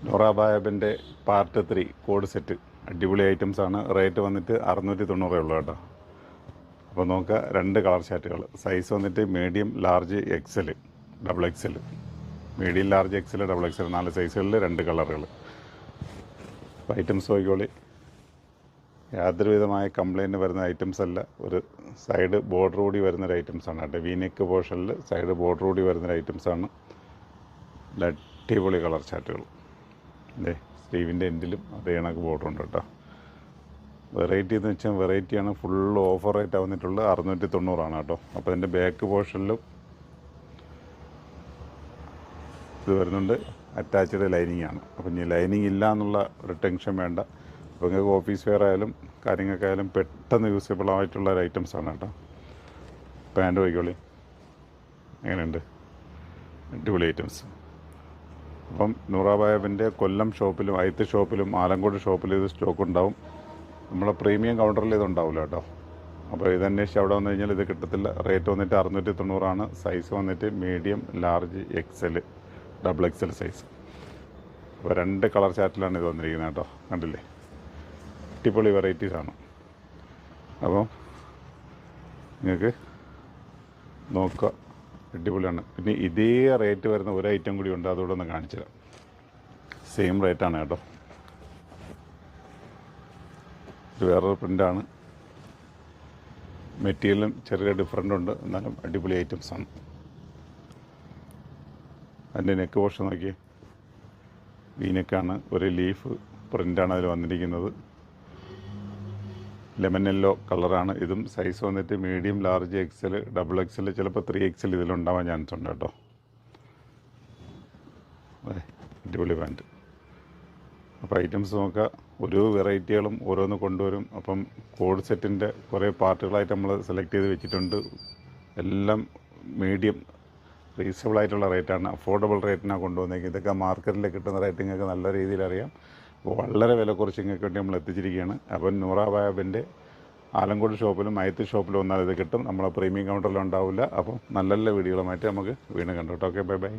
നൂറാബായബിൻ്റെ part 3 code set അടിപൊളി items ആണ്. Rate വന്നിട്ട് 690 ഉള്ളൂ കേട്ടോ. അപ്പോൾ നോക്കുക, 2 കളർ ചാർട്ടുകൾ. സൈസ് വന്നിട്ട് medium, large, XL, double XL. Medium, large, XL, double XL 4 സൈസുകളിൽ 2 കളറുകൾ. അപ്പോൾ ഐറ്റംസ് നോക്കിക്കോളി. യാതൊരു വിധമായ കംപ്ലയിൻറ്റ് വരുന്ന ഐറ്റംസ് അല്ല. ഒരു സൈഡ് ബോർഡർ കൂടി വരുന്നൊരു ഐറ്റംസാണ് കേട്ടോ. വീനെക്ക് പോർഷനിൽ സൈഡ് ബോർഡർ കൂടി വരുന്നൊരു ഐറ്റംസാണ്. അടിപൊളി കളർ ചാർട്ടുകൾ. അതെ, സ്ലീവിൻ്റെ എൻഡിലും അതേ കണക്ക് ബോർഡർ ഉണ്ട് കേട്ടോ. വെറൈറ്റി എന്ന് വെച്ചാൽ വെറൈറ്റിയാണ്. ഫുൾ ഓഫർ റേറ്റ് വന്നിട്ടുള്ളത് 690 കേട്ടോ. അപ്പോൾ ഇതിൻ്റെ ബാക്ക് പോർഷനിലും ഇത് വരുന്നുണ്ട്. അറ്റാച്ച്ഡ് ലൈനിങ് ആണ്. അപ്പോൾ ഇനി ലൈനിങ് ഇല്ല എന്നുള്ള ഒരു ടെൻഷൻ വേണ്ട. അപ്പോൾ നിങ്ങൾക്ക് ഓഫീസ് വെയർ ആയാലും കാര്യങ്ങൾക്കായാലും പെട്ടെന്ന് യൂസബിൾ ആയിട്ടുള്ള ഒരു ഐറ്റംസാണ് കേട്ടോ. പാൻറ്റ് പോയിക്കോളി, എങ്ങനെയുണ്ട്? അടിപൊളി ഐറ്റംസ്. അപ്പം നൂറാബായബിൻ്റെ കൊല്ലം ഷോപ്പിലും അയത്ത് ഷോപ്പിലും ആലങ്കോട് ഷോപ്പിലും ഇത് സ്റ്റോക്ക് ഉണ്ടാവും. നമ്മളെ പ്രീമിയം കൗണ്ടറിൽ ഇത് ഉണ്ടാവില്ല കേട്ടോ. അപ്പോൾ ഇത് അന്വേഷിച്ച് അവിടെ വന്നു കഴിഞ്ഞാൽ ഇത് കിട്ടത്തില്ല. റേറ്റ് വന്നിട്ട് 690. സൈസ് വന്നിട്ട് medium, large, XL, double XL size. അപ്പോൾ 2 കളർ ചാർട്ടിലാണ് ഇത് വന്നിരിക്കുന്നത് കേട്ടോ. കണ്ടില്ലേ? അടിപൊളി വെറൈറ്റീസാണ്. അപ്പോൾ നിങ്ങൾക്ക് നോക്കുക, അടിപൊളിയാണ്. പിന്നെ ഇതേ റേറ്റ് വരുന്ന ഒരു ഐറ്റം കൂടി ഉണ്ട്, അതുകൂടെ ഒന്ന് കാണിച്ചു തരാം. സെയിം റേറ്റാണ് കേട്ടോ. ഇത് വേറൊരു പ്രിൻ്റാണ്. മെറ്റീരിയലും ചെറിയ ഡിഫറൻ്റ് ഉണ്ട്, എന്നാലും അടിപൊളി ഐറ്റംസാണ്. അതിൻ്റെ നെക്ക് പോർഷൻ നോക്കിയേ, വീനെക്കാണ്. ഒരു ലീഫ് പ്രിൻ്റാണ് അതിൽ വന്നിരിക്കുന്നത്. ലെമൺ യെല്ലോ കളറാണ്. ഇതും സൈസ് വന്നിട്ട് medium, large, XL, double XL, ചിലപ്പോൾ 3 എക്സൽ ഇതിലുണ്ടാവാൻ ചാൻസ് ഉണ്ട് കേട്ടോ. അടിപൊളി പാൻറ്റ്. അപ്പോൾ ഐറ്റംസ് നോക്കുക, ഓരോ വെറൈറ്റികളും ഓരോന്ന് കൊണ്ടുവരും. അപ്പം കോഡ് സെറ്റിൻ്റെ കുറേ പാർട്ടുകളായിട്ട് നമ്മൾ സെലക്ട് ചെയ്ത് വെച്ചിട്ടുണ്ട്. എല്ലാം മീഡിയം റീസണബിൾ ആയിട്ടുള്ള റേറ്റാണ്, അഫോർഡബിൾ റേറ്റിനാണ് കൊണ്ടുവന്നേക്കുന്നത്. ഇതൊക്കെ മാർക്കറ്റിൽ കിട്ടുന്ന റേറ്റ് നിങ്ങൾക്ക് നല്ല രീതിയിൽ അറിയാം. അപ്പോൾ വളരെ വില കുറച്ച് നിങ്ങൾക്ക് വേണ്ടി നമ്മൾ എത്തിച്ചിരിക്കുകയാണ്. അപ്പം നൂറാബായബിൻ്റെ ആലങ്കോട് ഷോപ്പിലും അയത്ത് ഷോപ്പിലും വന്നാൽ ഇത് കിട്ടും. നമ്മളെ പ്രീമിയം കൗണ്ടറിലും ഉണ്ടാവില്ല. അപ്പം നല്ല നല്ല വീഡിയോകളുമായിട്ട് നമുക്ക് വീണ്ടും കണ്ടു കേട്ടോ. Okay, bye bye.